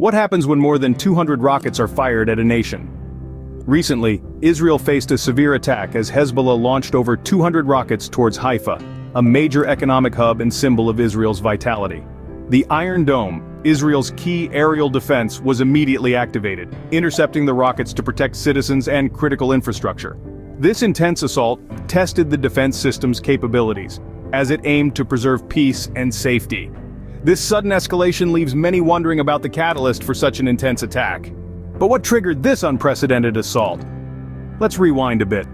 What happens when more than 200 rockets are fired at a nation? Recently, Israel faced a severe attack as Hezbollah launched over 200 rockets towards Haifa, a major economic hub and symbol of Israel's vitality. The Iron Dome, Israel's key aerial defense, was immediately activated, intercepting the rockets to protect citizens and critical infrastructure. This intense assault tested the defense system's capabilities, as it aimed to preserve peace and safety. This sudden escalation leaves many wondering about the catalyst for such an intense attack. But what triggered this unprecedented assault? Let's rewind a bit.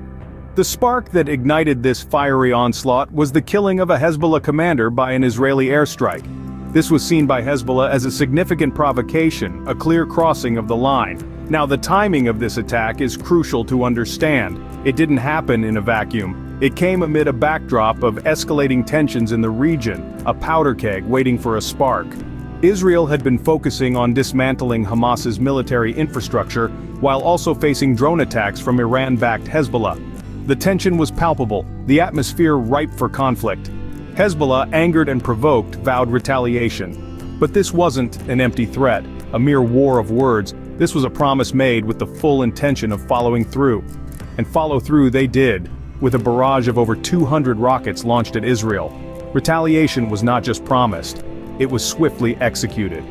The spark that ignited this fiery onslaught was the killing of a Hezbollah commander by an Israeli airstrike. This was seen by Hezbollah as a significant provocation, a clear crossing of the line. Now, the timing of this attack is crucial to understand. It didn't happen in a vacuum. It came amid a backdrop of escalating tensions in the region, a powder keg waiting for a spark. Israel had been focusing on dismantling Hamas's military infrastructure, while also facing drone attacks from Iran-backed Hezbollah. The tension was palpable, the atmosphere ripe for conflict. Hezbollah, angered and provoked, vowed retaliation. But this wasn't an empty threat, a mere war of words. This was a promise made with the full intention of following through. And follow through they did, with a barrage of over 200 rockets launched at Israel. Retaliation was not just promised, it was swiftly executed.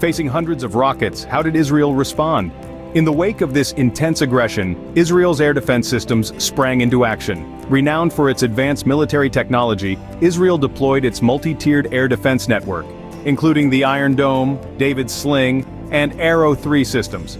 Facing hundreds of rockets, how did Israel respond? In the wake of this intense aggression, Israel's air defense systems sprang into action. Renowned for its advanced military technology, Israel deployed its multi-tiered air defense network, including the Iron Dome, David's Sling, and Arrow 3 systems.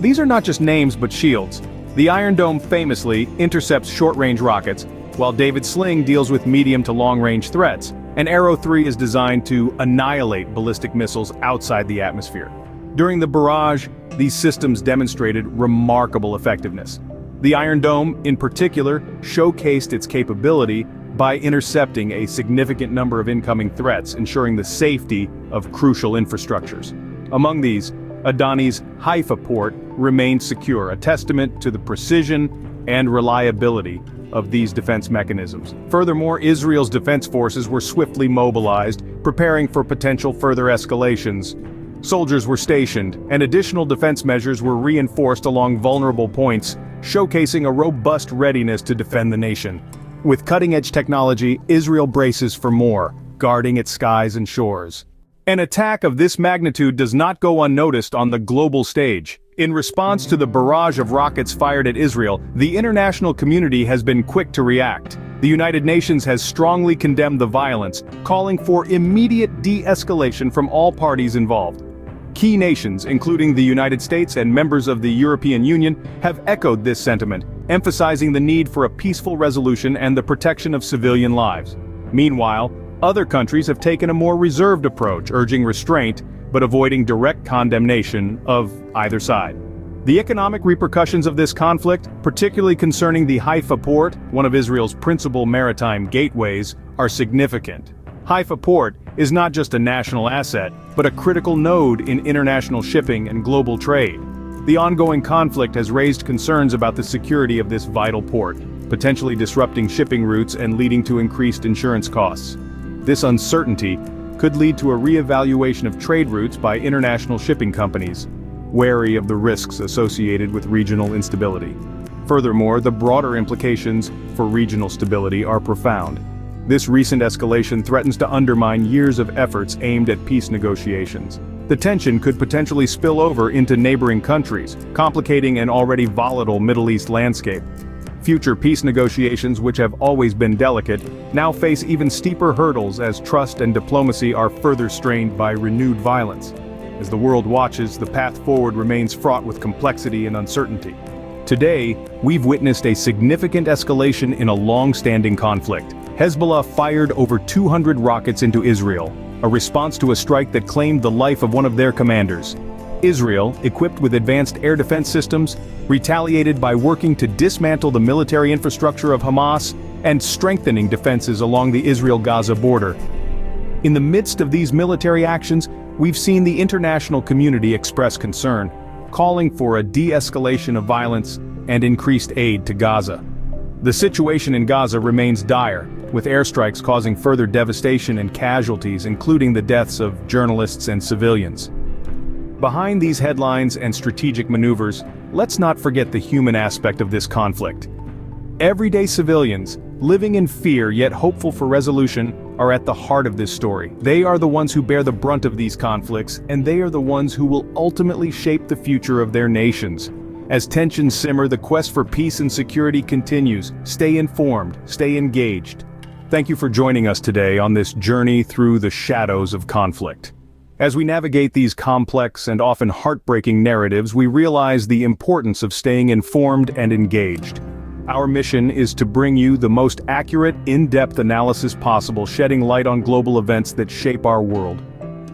These are not just names but shields. The Iron Dome famously intercepts short-range rockets, while David's Sling deals with medium to long-range threats, and Arrow 3 is designed to annihilate ballistic missiles outside the atmosphere. During the barrage, these systems demonstrated remarkable effectiveness. The Iron Dome, in particular, showcased its capability by intercepting a significant number of incoming threats, ensuring the safety of crucial infrastructures. Among these, Adani's Haifa port remained secure, a testament to the precision and reliability of these defense mechanisms. Furthermore, Israel's defense forces were swiftly mobilized, preparing for potential further escalations. Soldiers were stationed, and additional defense measures were reinforced along vulnerable points, showcasing a robust readiness to defend the nation. With cutting-edge technology, Israel braces for more, guarding its skies and shores. An attack of this magnitude does not go unnoticed on the global stage. In response to the barrage of rockets fired at Israel, the international community has been quick to react. The United Nations has strongly condemned the violence, calling for immediate de-escalation from all parties involved. Key nations, including the United States and members of the European Union, have echoed this sentiment, emphasizing the need for a peaceful resolution and the protection of civilian lives. Meanwhile, other countries have taken a more reserved approach, urging restraint, but avoiding direct condemnation of either side. The economic repercussions of this conflict, particularly concerning the Haifa port, one of Israel's principal maritime gateways, are significant. Haifa port is not just a national asset, but a critical node in international shipping and global trade. The ongoing conflict has raised concerns about the security of this vital port, potentially disrupting shipping routes and leading to increased insurance costs. This uncertainty could lead to a re-evaluation of trade routes by international shipping companies, wary of the risks associated with regional instability. Furthermore, the broader implications for regional stability are profound. This recent escalation threatens to undermine years of efforts aimed at peace negotiations. The tension could potentially spill over into neighboring countries, complicating an already volatile Middle East landscape. Future peace negotiations, which have always been delicate, now face even steeper hurdles as trust and diplomacy are further strained by renewed violence. As the world watches, the path forward remains fraught with complexity and uncertainty. Today, we've witnessed a significant escalation in a long-standing conflict. Hezbollah fired over 200 rockets into Israel, a response to a strike that claimed the life of one of their commanders. Israel, equipped with advanced air defense systems, retaliated by working to dismantle the military infrastructure of Hamas and strengthening defenses along the Israel-Gaza border. In the midst of these military actions, we've seen the international community express concern, calling for a de-escalation of violence and increased aid to Gaza. The situation in Gaza remains dire, with airstrikes causing further devastation and casualties, including the deaths of journalists and civilians. behind these headlines and strategic maneuvers, let's not forget the human aspect of this conflict. Everyday civilians, living in fear yet hopeful for resolution, are at the heart of this story. They are the ones who bear the brunt of these conflicts, and they are the ones who will ultimately shape the future of their nations. As tensions simmer, the quest for peace and security continues. Stay informed, stay engaged. Thank you for joining us today on this journey through the shadows of conflict. As we navigate these complex and often heartbreaking narratives, we realize the importance of staying informed and engaged. Our mission is to bring you the most accurate, in-depth analysis possible, shedding light on global events that shape our world.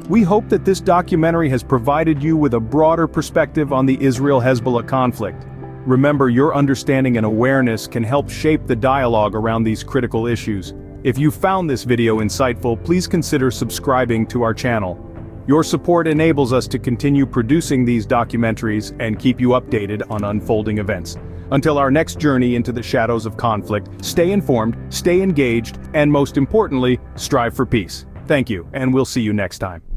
We hope that this documentary has provided you with a broader perspective on the Israel-Hezbollah conflict. Remember, your understanding and awareness can help shape the dialogue around these critical issues. If you found this video insightful, please consider subscribing to our channel. Your support enables us to continue producing these documentaries and keep you updated on unfolding events. Until our next journey into the shadows of conflict, stay informed, stay engaged, and most importantly, strive for peace. Thank you, and we'll see you next time.